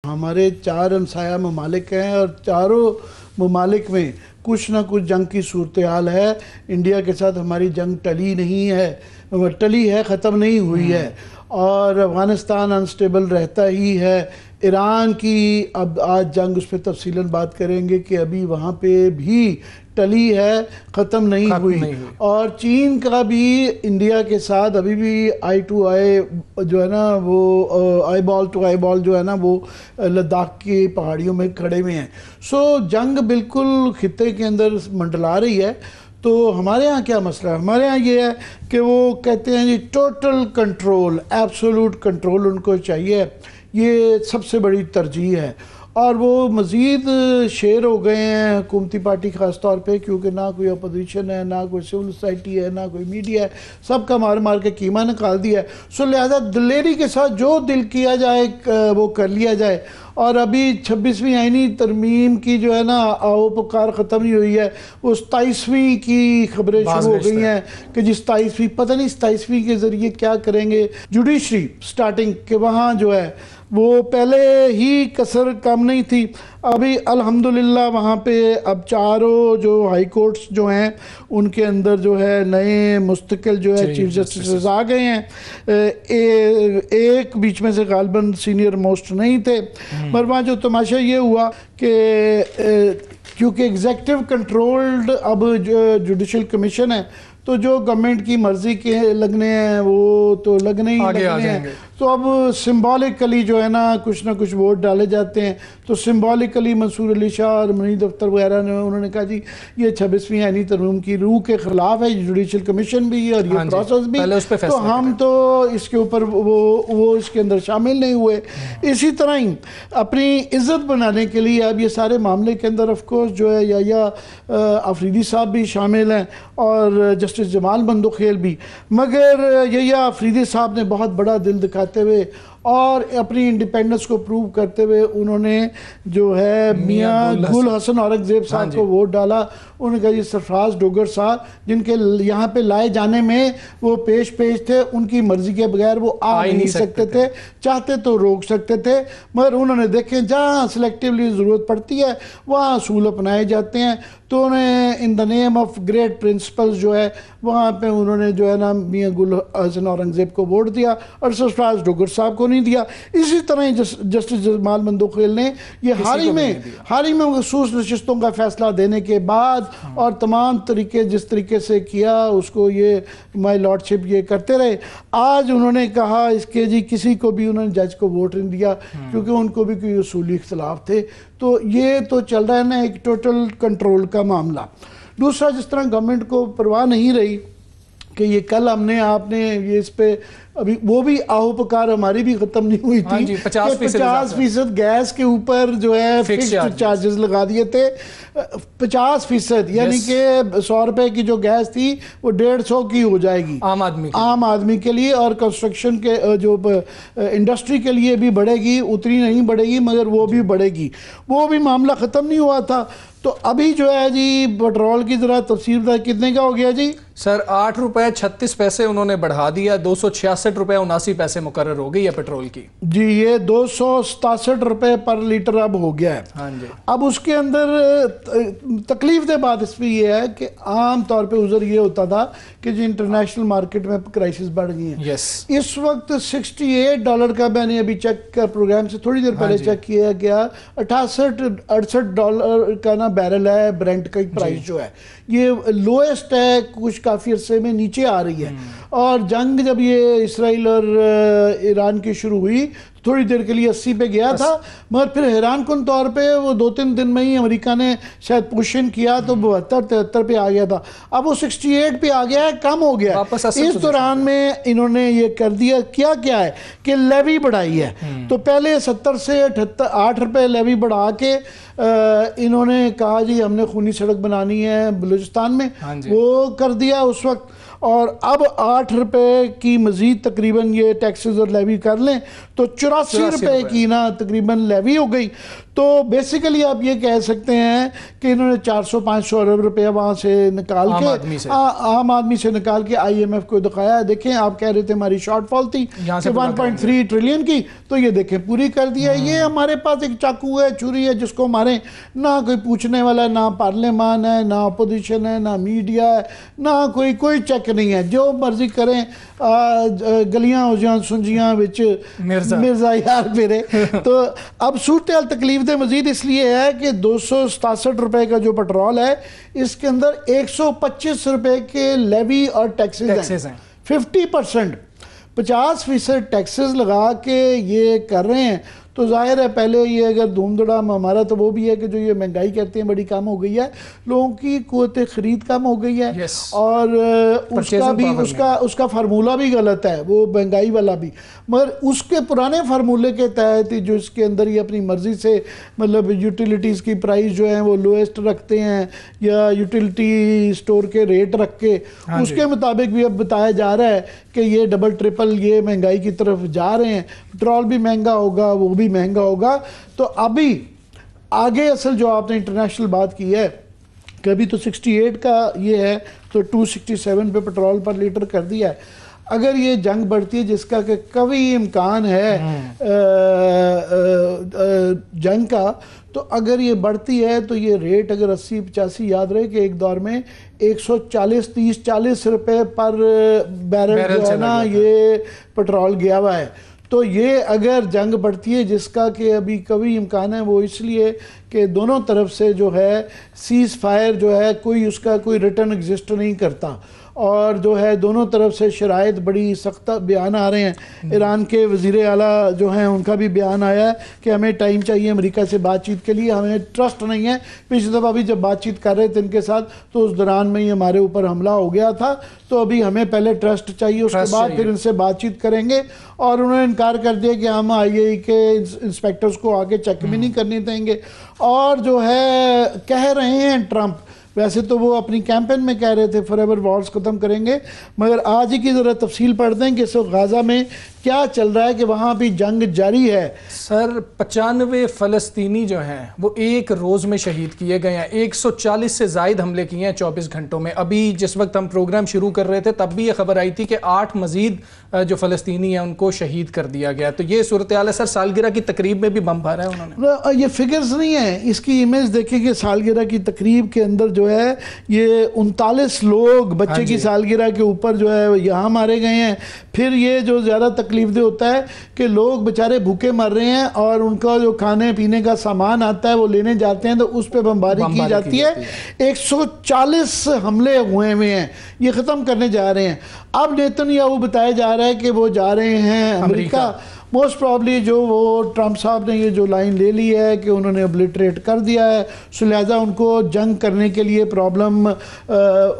हमारे 4 हमसाया ममालिक हैं और चारों ममालिक में कुछ ना कुछ जंग की सूरत हाल है। इंडिया के साथ हमारी जंग टली नहीं है, टली है, ख़त्म नहीं हुई है और अफ़गानिस्तान अनस्टेबल रहता ही है। ईरान की अब आज जंग उस पर तफसीलन बात करेंगे कि अभी वहाँ पे भी टली है, ख़त्म नहीं हुई। और चीन का भी इंडिया के साथ अभी भी आई टू आई जो है ना, वो eyeball to eyeball जो है ना, वो लद्दाख की पहाड़ियों में खड़े हुए हैं। सो जंग बिल्कुल खित्ते के अंदर मंडला रही है। तो हमारे यहाँ क्या मसला है? हमारे यहाँ ये है कि वो कहते हैं जी टोटल कंट्रोल, एब्सोल्यूट कंट्रोल उनको चाहिए, ये सबसे बड़ी तरजीह है। और वो मज़ीद शेर हो गए हैं हुकूमती पार्टी ख़ास तौर पे, क्योंकि ना कोई अपोजिशन है, ना कोई सिविल सोसाइटी है, ना कोई मीडिया है, सबका मार मार के कीमा निकाल दिया है। सो लिहाजा दिलेरी के साथ जो दिल किया जाए वो कर लिया जाए। और अभी 26वीं आईनी तरमीम की जो है ना आओ पुकार ख़त्म नहीं हुई है, वो 27वीं की खबरें शुरू हो गई हैं कि जी 27वीं, पता नहीं 27वीं के ज़रिए क्या करेंगे। जुडिशरी स्टार्टिंग के वहाँ जो है वो पहले ही कसर कम नहीं थी, अभी अल्हम्दुलिल्लाह वहाँ पे अब चारों जो हाई कोर्ट्स जो हैं उनके अंदर जो है नए मुस्तकिल जो है चीफ जस्टिस आ गए हैं। एक बीच में से गालिबन सीनियर मोस्ट नहीं थे, पर वहाँ जो तमाशा ये हुआ कि क्योंकि एग्जेक्टिव कंट्रोल्ड अब जो जुडिशल कमीशन है, तो जो गवर्नमेंट की मर्जी के लगने हैं वो तो लगने ही लगने हैं। तो अब सिम्बॉलिकली जो है ना कुछ वोट डाले जाते हैं। तो सिम्बॉलिकली मंसूर अली शाह और मुनीर दफ्तर वगैरह ने उन्होंने कहा जी ये 26वीं आईनी तरमीम की रूह के ख़िलाफ़ है, जुडिशल कमीशन भी और ये प्रोसेस भी, तो हम तो इसके ऊपर वो इसके अंदर शामिल नहीं हुए। इसी तरह ही अपनी इज़्ज़त बनाने के लिए अब ये सारे मामले के अंदर ऑफ कोर्स जो है या अफरीदी साहब भी शामिल हैं और जस्टिस जमाल बंदोखेल भी, मगर या अफरीदी साहब ने बहुत बड़ा दिल दिखाते हुए और अपनी इंडिपेंडेंस को प्रूव करते हुए उन्होंने जो है मियाँ गुल हसन औरंगजेब साहब को वोट डाला। उन्होंने कहा जी सरफराज डोगर साहब जिनके यहाँ पे लाए जाने में वो पेश थे, उनकी मर्जी के बगैर वो आ नहीं सकते थे, चाहते तो रोक सकते थे, मगर उन्होंने देखें जहाँ सिलेक्टिवली ज़रूरत पड़ती है वहाँ असूल अपनाए जाते हैं। तो उन्हें in the name of great principles जो है वहाँ पे उन्होंने जो है ना मियाँ गुल हसन औरंगजेब को वोट दिया और सरफराज डोगर साहब को नहीं दिया। इसी तरह ही जस्टिस जमाल बंदोखेल ने ये हाल ही में मखसूस नशिस्तों का फैसला देने के बाद और तमाम तरीके जिस तरीके से किया उसको ये माय लॉर्डशिप ये करते रहे। आज उन्होंने कहा इसके जी किसी को भी उन्होंने जज को वोट नहीं दिया क्योंकि उनको भी कोई उसूली इख्तलाफ थे। तो ये तो चल रहा है ना एक टोटल कंट्रोल का मामला। दूसरा, जिस तरह गवर्नमेंट को परवाह नहीं रही कि ये कल आपने ये इस पे अभी वो भी आओ पुकार हमारी भी खत्म नहीं हुई थी, 50% गैस के ऊपर जो है फिक्स्ड चार्जेस लगा दिए थे, 50%, यानी कि 100 रुपए की जो गैस थी वो 150 की हो जाएगी आम आदमी के लिए, और कंस्ट्रक्शन के जो इंडस्ट्री के लिए भी बढ़ेगी, उतनी नहीं बढ़ेगी मगर वो भी बढ़ेगी। वो भी मामला ख़त्म नहीं हुआ था। तो अभी जो है जी पेट्रोल की ज़रा तफसील कितने का हो गया जी? सर 8 रुपए 36 पैसे उन्होंने बढ़ा दिया, 266 रुपए 79 पैसे मुकर्रर हो गई है पेट्रोल की जी। ये 267 रुपए पर लीटर अब हो गया है। हाँ जी। अब उसके अंदर तकलीफ दे बात इसमें यह है कि आम तौर पे उधर ये होता था कि जो इंटरनेशनल मार्केट में क्राइसिस बढ़ गई है। इस वक्त $68 का मैंने अभी चेक कर प्रोग्राम से थोड़ी देर पहले चेक किया गया, 68-68 डॉलर का ना बैरल है ब्रेंट का प्राइस जो है, ये लोएस्ट है, कुछ काफ़ी अरसे में नीचे आ रही है। और जंग जब ये इसराइल और ईरान की शुरू हुई थोड़ी देर के लिए 80 पे गया था, मगर फिर हैरानकुन तौर पे वो 2-3 दिन में ही अमेरिका ने शायद पुशन किया तो 72-73 पे आ गया था। अब वो 68 पे आ गया है, कम हो गया है। इस दौरान में इन्होंने ये कर दिया क्या है कि लेवी बढ़ाई है। तो पहले 70 से 8 रुपए लेवी बढ़ा के इन्होंने कहा जी हमने खूनी सड़क बनानी है बलूचिस्तान में, वो कर दिया उस वक्त। और अब 8 रुपए की मजीद तकरीबन ये टैक्सेस और लेवी कर लें तो 84 रुपए की ना तकरीबन लेवी हो गई। तो बेसिकली आप ये कह सकते हैं कि इन्होंने 400-500 अरब रुपया वहाँ से निकाल के आम आदमी से निकाल के IMF को दिखाया। देखें, आप कह रहे थे हमारी शॉर्टफॉल थी 1.3 ट्रिलियन की, तो ये देखें पूरी कर दिया। ये हमारे पास एक चाकू है, छुरी है, जिसको मारे ना कोई पूछने वाला, ना पार्लियामान है, ना अपोजिशन है, ना मीडिया है, ना कोई चेक नहीं है, जो मर्जी करें। गलियां हो जान सुंजियां विच मिर्जा यार मेरे। तो अब सूरत हाल तकलीफ दे मजीद इसलिए है कि 267 रुपए का जो पेट्रोल है इसके अंदर 125 रुपए के लेवी और टैक्सेस हैं। 50%, 50% टैक्सेस लगा के ये कर रहे हैं। तो जाहिर है पहले ये अगर धूम धड़ाम हमारा तो वो भी है कि जो ये महंगाई कहते हैं बड़ी कम हो गई है, लोगों की कुव्वत खरीद कम हो गई है। और उसका भी उसका फार्मूला भी गलत है, वो महंगाई वाला भी। मगर उसके पुराने फार्मूले के तहत जो इसके अंदर ये अपनी मर्जी से मतलब यूटिलिटीज़ की प्राइस जो है वो लोएस्ट रखते हैं या यूटिलिटी स्टोर के रेट रख के उसके मुताबिक भी अब बताया जा रहा है कि ये डबल ट्रिपल ये महंगाई की तरफ जा रहे हैं। पेट्रोल भी महंगा होगा, वो भी महंगा होगा। तो अभी आगे असल जो आपने इंटरनेशनल बात की है कि अभी तो 68 का ये है तो 267 पे पेट्रोल पर लीटर कर दिया है। अगर ये जंग बढ़ती है जिसका कि कभी इम्कान है जंग का, तो अगर ये बढ़ती है तो ये रेट अगर 80-85 याद रहे कि एक दौर में 140 रुपए पर बैरल जो है ना ये पेट्रोल गया हुआ है। तो ये अगर जंग बढ़ती है जिसका कि अभी कभी इम्कान है, वो इसलिए कि दोनों तरफ से जो है सीज़ फायर जो है कोई उसका कोई रिटर्न एग्जिस्ट नहीं करता और जो है दोनों तरफ से शराइत बड़ी सख्त बयान आ रहे हैं। ईरान के वज़ीर आला जो हैं उनका भी बयान आया है कि हमें टाइम चाहिए अमेरिका से बातचीत के लिए, हमें ट्रस्ट नहीं है। पिछली दफ़ा भी जब बातचीत कर रहे थे इनके साथ तो उस दौरान में ही हमारे ऊपर हमला हो गया था, तो अभी हमें पहले ट्रस्ट चाहिए, उसके बाद फिर इनसे बातचीत करेंगे। और उन्होंने इनकार कर दिया कि हम IAEA के इंस्पेक्टर्स को आगे चेक भी नहीं करने देंगे। और जो है कह रहे हैं ट्रंप, वैसे तो वो अपनी कैंपेन में कह रहे थे फॉरएवर वॉर्स ख़त्म करेंगे, मगर आज ही की ज़रा तफसील पढ़ दें कि इस गाज़ा में क्या चल रहा है कि वहाँ भी जंग जारी है। सर 95 फ़लस्तीनी जो हैं वो एक रोज़ में शहीद किए गए हैं। 140 से ज़ायद हमले किए हैं 24 घंटों में। अभी जिस वक्त हम प्रोग्राम शुरू कर रहे थे तब भी ये खबर आई थी कि 8 मज़ीद जो फ़लस्तीनी हैं उनको शहीद कर दिया गया। तो ये सूरत हाल है सर। सालगिरह की तकरीब में भी बम मारा है उन्होंने। ये फिगर्स नहीं है, इसकी इमेज देखें कि सालगिरह की तकरीब के अंदर जो है ये 39 लोग बच्चे की सालगिरह के ऊपर जो है यहाँ मारे गए हैं। फिर ये जो ज़्यादा तकलीफ दे होता है कि लोग बेचारे भूखे मर रहे हैं और उनका जो खाने पीने का सामान आता है वो लेने जाते हैं तो उस पर बमबारी की जाती है। 140 हमले हुए हैं, ये ख़त्म करने जा रहे हैं। अब नेतन्याहू बताया जा रहा है कि वो जा रहे हैं अमेरिका। मोस्ट प्रॉब्ली जो वो ट्रंप साहब ने ये जो लाइन ले ली है कि उन्होंने ओब्लिटरेट कर दिया है, सो लिहाजा उनको जंग करने के लिए प्रॉब्लम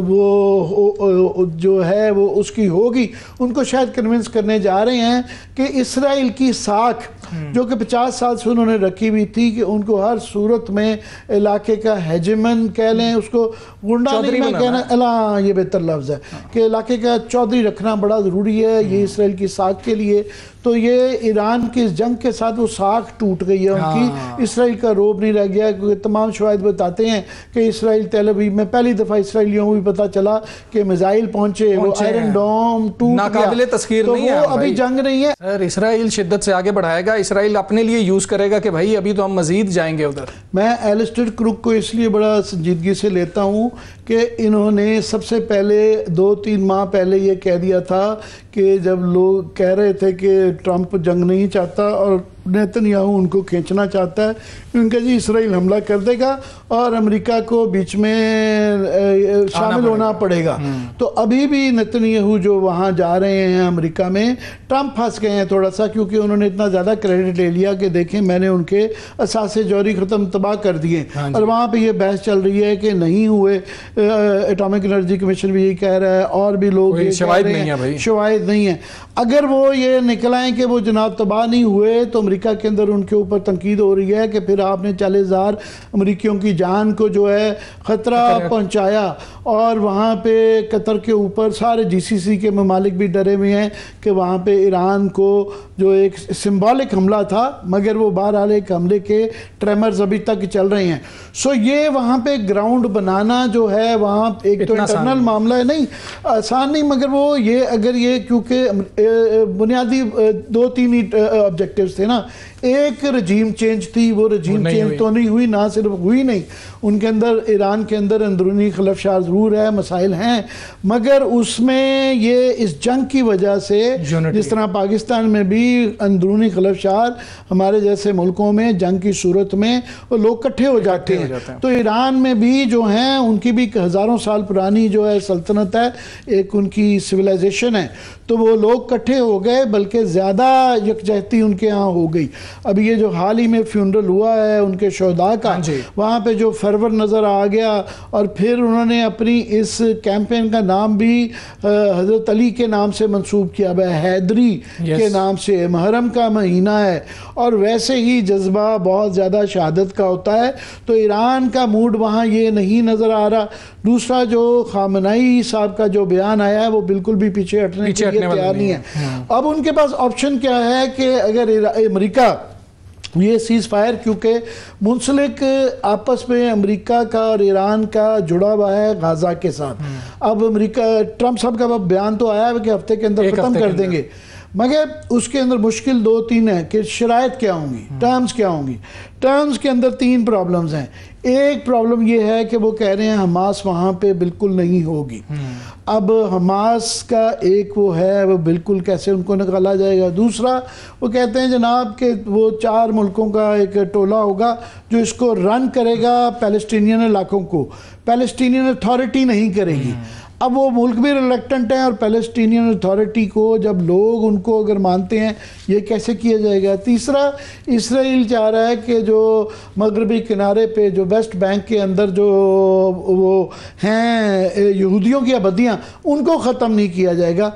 वो जो है वो उसकी होगी। उनको शायद कन्विंस करने जा रहे हैं कि इसराइल की साख जो कि 50 साल से उन्होंने रखी हुई थी कि उनको हर सूरत में इलाके का हेजेमन कह लें, उसको गुंडा नहीं मैं कहना, अला ये बेहतर लफ्ज़ है कि इलाके का चौधरी रखना बड़ा ज़रूरी है ये इसराइल की साख के लिए। तो ये ईरान की इस जंग के साथ वो साख टूट गई है उनकी। इसराइल का रोब नहीं रह गया क्योंकि तमाम शवाहिद बताते हैं कि इसराइल तेल अवीव में पहली दफ़ा इसराइलियों को भी पता चला कि मिसाइल पहुंचे, वो आयरन डोम टूट नाकाबिले तस्खीर तो नहीं है। वो अभी जंग नहीं है सर। इसराइल शिद्दत से आगे बढ़ाएगा, इसराइल अपने लिए यूज़ करेगा कि भाई अभी तो हम मजीद जाएंगे उधर। मैं एलिस्टर क्रुक को इसलिए बड़ा संजीदगी से लेता हूँ कि इन्होंने सबसे पहले 2-3 माह पहले ये कह दिया था कि जब लोग कह रहे थे कि ट्रंप जंग नहीं चाहता और नेतन्याहू उनको खींचना चाहता है, उनका जी इसराइल हमला कर देगा और अमेरिका को बीच में शामिल होना पड़ेगा। तो अभी भी नेतन्याहू जो वहाँ जा रहे हैं अमेरिका में, ट्रंप फंस गए हैं थोड़ा सा क्योंकि उन्होंने इतना ज़्यादा क्रेडिट ले लिया कि देखें मैंने उनके असासे जौहरी ख़त्म तबाह कर दिए। और वहाँ पर यह बहस चल रही है कि नहीं हुए। एटॉमिक एनर्जी कमीशन भी यही कह रहा है और भी लोग शवाहिद नहीं है। अगर वो ये निकल आए कि वो जनाब तबाह नहीं हुए तो अमेरिका के अंदर उनके ऊपर तनकीद हो रही है कि फिर आपने 40,000 अमरीकियों की जान को जो है ख़तरा पहुंचाया, और वहाँ पे कतर के ऊपर सारे GCC के ममालिक भी डरे हुए हैं कि वहाँ पे ईरान को जो एक सिंबॉलिक हमला था, मगर वो बहरहाल एक हमले के ट्रेमर्स अभी तक चल रहे हैं। सो ये वहाँ पे ग्राउंड बनाना जो है वहाँ एक तो इंटरनल मामला है, नहीं आसान नहीं, मगर वो ये अगर ये क्योंकि बुनियादी 2-3 ही ऑब्जेक्टिव्स थे ना, एक रजीम चेंज थी, वो रजीम चेंज तो नहीं हुई, ना सिर्फ हुई नहीं, उनके अंदर ईरान के अंदर अंदरूनी खलफशार ज़रूर है, मसाइल हैं, मगर उसमें ये इस जंग की वजह से जिस तरह पाकिस्तान में भी अंदरूनी खलफशार हमारे जैसे मुल्कों में जंग की सूरत में वो लोग इकट्ठे हो जाते हैं, तो ईरान में भी जो हैं उनकी भी हज़ारों साल पुरानी जो है सल्तनत है, एक उनकी सिविलाइजेशन है, तो वो लोग इकट्ठे हो गए, बल्कि ज़्यादा यकजहती उनके यहाँ हो गई। अभी ये जो हाल ही में फ्यूनरल हुआ है उनके शोहदा का, वहाँ पे जो फरवर नज़र आ गया, और फिर उन्होंने अपनी इस कैंपेन का नाम भी हज़रत अली के नाम से मंसूब किया हुआ है, हैदरी के नाम से, मुहर्रम का महीना है, और वैसे ही जज्बा बहुत ज़्यादा शहादत का होता है, तो ईरान का मूड वहाँ ये नहीं नज़र आ रहा। दूसरा जो खामनाई साहब का जो बयान आया है वो बिल्कुल भी पीछे हटने के लिए तैयार नहीं है। अब उनके पास ऑप्शन क्या है कि अगर अमेरिका ये सीज़ फायर, क्योंकि मुंसलिक आपस में अमेरिका का और ईरान का जुड़ा हुआ है गाज़ा के साथ। अब अमेरिका ट्रंप साहब का बयान तो आया है कि हफ्ते के अंदर ख़त्म कर देंगे, मगर उसके अंदर मुश्किल 2-3 है कि शराइत क्या होंगी, टर्म्स क्या होंगी। टर्म्स के अंदर 3 प्रॉब्लम्स हैं। एक प्रॉब्लम ये है कि वो कह रहे हैं हमास वहाँ पे बिल्कुल नहीं होगी। अब हमास का एक वो है, वो बिल्कुल कैसे उनको निकाला जाएगा। दूसरा वो कहते हैं जनाब कि वो 4 मुल्कों का एक टोला होगा जो इसको रन करेगा, पैलेस्टीनियन इलाकों को पैलेस्टीनियन अथॉरिटी नहीं करेगी। अब वो मुल्क भी रिलेक्टेंट हैं, और पैलेस्टीनियन अथॉरिटी को जब लोग उनको अगर मानते हैं, ये कैसे किया जाएगा। तीसरा, इसराइल चाह रहा है कि जो मगरबी किनारे पे जो वेस्ट बैंक के अंदर जो वो हैं यहूदियों की आबादियाँ, उनको ख़त्म नहीं किया जाएगा।